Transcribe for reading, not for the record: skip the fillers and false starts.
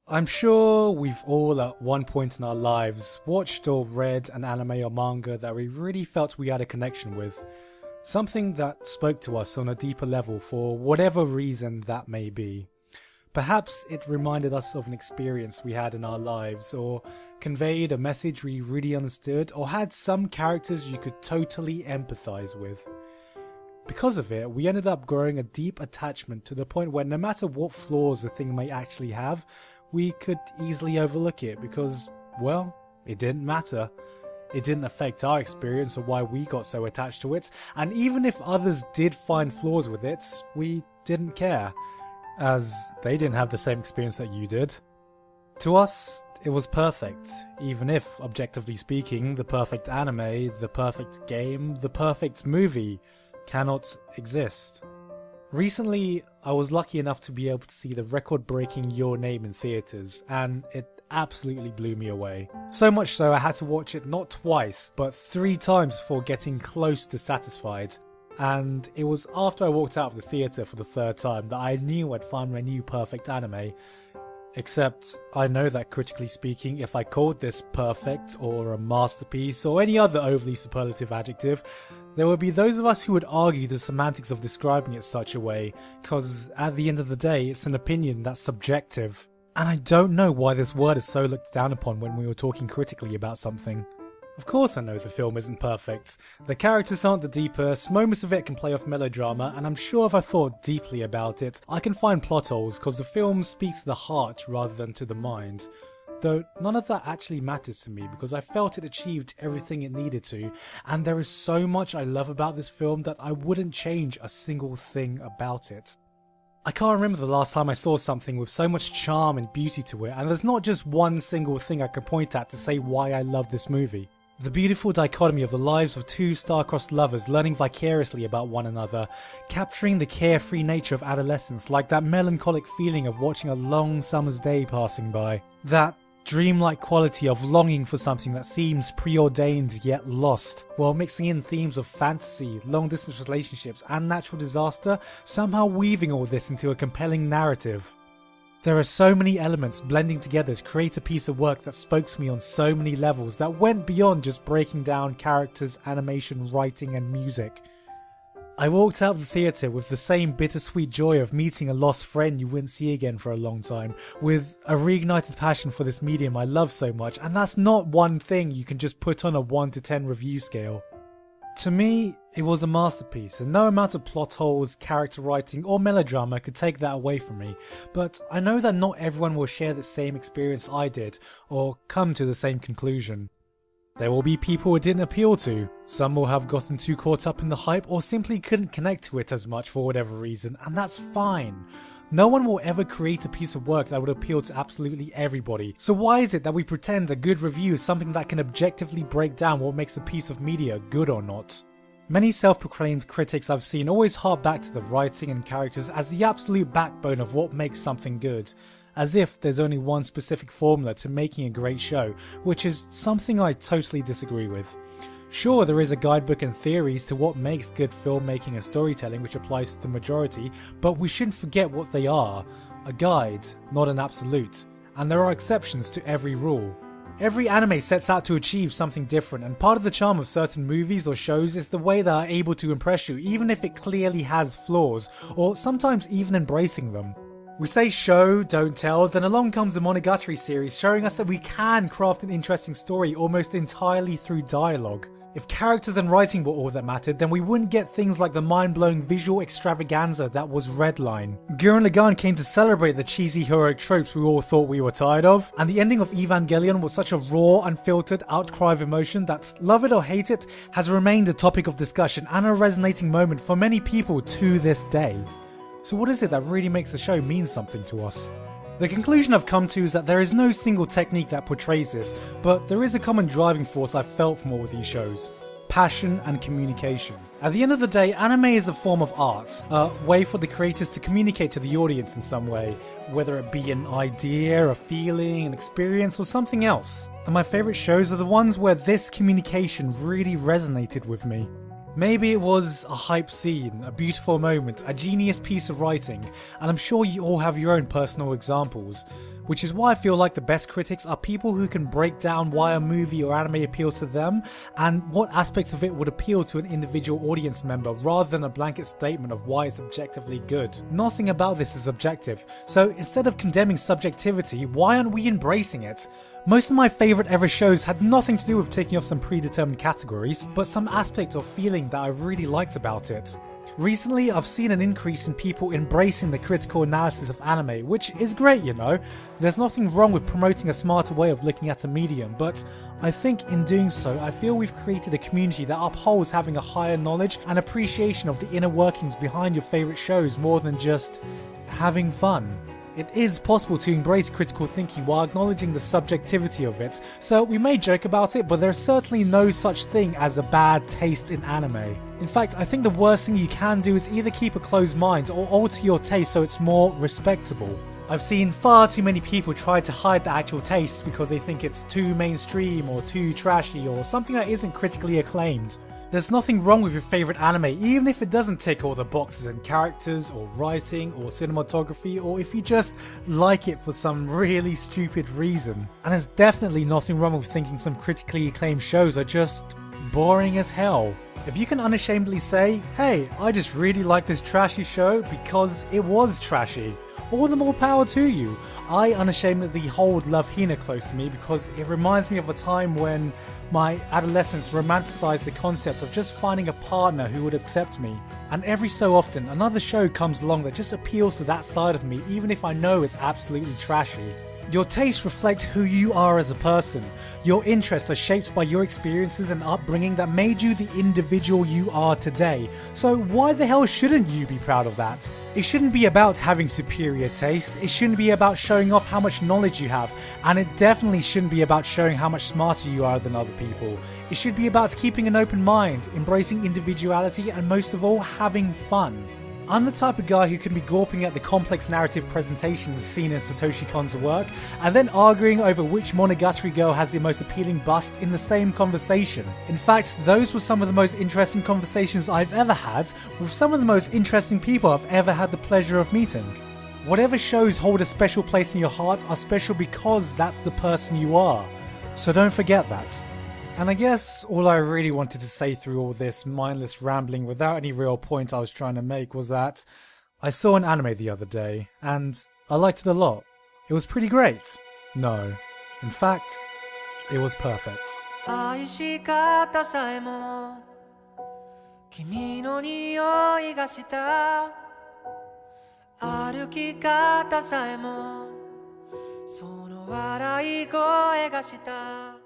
I'm sure we've all at one point in our lives watched or read an anime or manga that we really felt we had a connection with. Something that spoke to us on a deeper level for whatever reason that may be. Perhaps it reminded us of an experience we had in our lives, or conveyed a message we really understood, or had some characters you could totally empathize with. Because of it, we ended up growing a deep attachment to the point where no matter what flaws the thing may actually have, we could easily overlook it because, well, it didn't matter. It didn't affect our experience or why we got so attached to it, and even if others did find flaws with it, we didn't care, as they didn't have the same experience that you did. To us, it was perfect, even if, objectively speaking, the perfect anime, the perfect game, the perfect movie cannot exist. Recently, I was lucky enough to be able to see the record-breaking Your Name in theatres, and it absolutely blew me away. So much so I had to watch it not twice, but 3 times before getting close to satisfied. And it was after I walked out of the theatre for the 3rd time that I knew I'd found my new perfect anime. Except, I know that critically speaking, if I called this perfect, or a masterpiece, or any other overly superlative adjective, there would be those of us who would argue the semantics of describing it such a way, cause at the end of the day, it's an opinion that's subjective. And I don't know why this word is so looked down upon when we were talking critically about something. Of course I know the film isn't perfect. The characters aren't the deepest, moments of it can play off melodrama, and I'm sure if I thought deeply about it, I can find plot holes cause the film speaks to the heart rather than to the mind. Though none of that actually matters to me because I felt it achieved everything it needed to, and there is so much I love about this film that I wouldn't change a single thing about it. I can't remember the last time I saw something with so much charm and beauty to it, and there's not just one single thing I can point at to say why I love this movie. The beautiful dichotomy of the lives of 2 star-crossed lovers learning vicariously about one another, capturing the carefree nature of adolescence like that melancholic feeling of watching a long summer's day passing by. That dreamlike quality of longing for something that seems preordained yet lost, while mixing in themes of fantasy, long-distance relationships and natural disaster, somehow weaving all this into a compelling narrative. There are so many elements blending together to create a piece of work that spoke to me on so many levels that went beyond just breaking down characters, animation, writing and music. I walked out of the theatre with the same bittersweet joy of meeting a lost friend you wouldn't see again for a long time, with a reignited passion for this medium I love so much, and that's not one thing you can just put on a 1 to 10 review scale. To me, it was a masterpiece, and no amount of plot holes, character writing, or melodrama could take that away from me, but I know that not everyone will share the same experience I did, or come to the same conclusion. There will be people it didn't appeal to, some will have gotten too caught up in the hype, or simply couldn't connect to it as much for whatever reason, and that's fine. No one will ever create a piece of work that would appeal to absolutely everybody, so why is it that we pretend a good review is something that can objectively break down what makes a piece of media good or not? Many self-proclaimed critics I've seen always harp back to the writing and characters as the absolute backbone of what makes something good, as if there's only one specific formula to making a great show, which is something I totally disagree with. Sure, there is a guidebook and theories to what makes good filmmaking and storytelling which applies to the majority, but we shouldn't forget what they are. A guide, not an absolute, and there are exceptions to every rule. Every anime sets out to achieve something different, and part of the charm of certain movies or shows is the way they are able to impress you even if it clearly has flaws, or sometimes even embracing them. We say show, don't tell, then along comes the Monogatari series showing us that we can craft an interesting story almost entirely through dialogue. If characters and writing were all that mattered, then we wouldn't get things like the mind-blowing visual extravaganza that was Redline. Gurren Lagann came to celebrate the cheesy heroic tropes we all thought we were tired of, and the ending of Evangelion was such a raw, unfiltered outcry of emotion that, love it or hate it, has remained a topic of discussion and a resonating moment for many people to this day. So what is it that really makes the show mean something to us? The conclusion I've come to is that there is no single technique that portrays this, but there is a common driving force I've felt from all of these shows: passion and communication. At the end of the day, anime is a form of art, a way for the creators to communicate to the audience in some way, whether it be an idea, a feeling, an experience, or something else. And my favourite shows are the ones where this communication really resonated with me. Maybe it was a hype scene, a beautiful moment, a genius piece of writing, and I'm sure you all have your own personal examples. which is why I feel like the best critics are people who can break down why a movie or anime appeals to them and what aspects of it would appeal to an individual audience member rather than a blanket statement of why it's objectively good. Nothing about this is objective, so instead of condemning subjectivity, why aren't we embracing it? Most of my favourite ever shows had nothing to do with ticking off some predetermined categories, but some aspect or feeling that I really liked about it. Recently, I've seen an increase in people embracing the critical analysis of anime, which is great, you know. There's nothing wrong with promoting a smarter way of looking at a medium, but I think in doing so, I feel we've created a community that upholds having a higher knowledge and appreciation of the inner workings behind your favourite shows more than just having fun. It is possible to embrace critical thinking while acknowledging the subjectivity of it, so we may joke about it, but there's certainly no such thing as a bad taste in anime. In fact, I think the worst thing you can do is either keep a closed mind or alter your taste so it's more respectable. I've seen far too many people try to hide the actual tastes because they think it's too mainstream or too trashy or something that isn't critically acclaimed. There's nothing wrong with your favourite anime, even if it doesn't tick all the boxes in characters, or writing, or cinematography, or if you just like it for some really stupid reason. And there's definitely nothing wrong with thinking some critically acclaimed shows are just boring as hell. If you can unashamedly say, hey, I just really like this trashy show because it was trashy, all the more power to you. I unashamedly hold Love Hina close to me because it reminds me of a time when my adolescence romanticized the concept of just finding a partner who would accept me. And every so often, another show comes along that just appeals to that side of me, even if I know it's absolutely trashy. Your tastes reflect who you are as a person. Your interests are shaped by your experiences and upbringing that made you the individual you are today. So why the hell shouldn't you be proud of that? It shouldn't be about having superior taste, it shouldn't be about showing off how much knowledge you have, and it definitely shouldn't be about showing how much smarter you are than other people. It should be about keeping an open mind, embracing individuality, and most of all, having fun. I'm the type of guy who can be gawping at the complex narrative presentations seen in Satoshi Kon's work, and then arguing over which Monogatari girl has the most appealing bust in the same conversation. In fact, those were some of the most interesting conversations I've ever had with some of the most interesting people I've ever had the pleasure of meeting. Whatever shows hold a special place in your heart are special because that's the person you are, so don't forget that. And I guess all I really wanted to say through all this mindless rambling without any real point I was trying to make was that I saw an anime the other day, and I liked it a lot. It was pretty great. No. In fact, it was perfect. 愛し方さえも君の匂いがした歩き方さえもその笑い声がした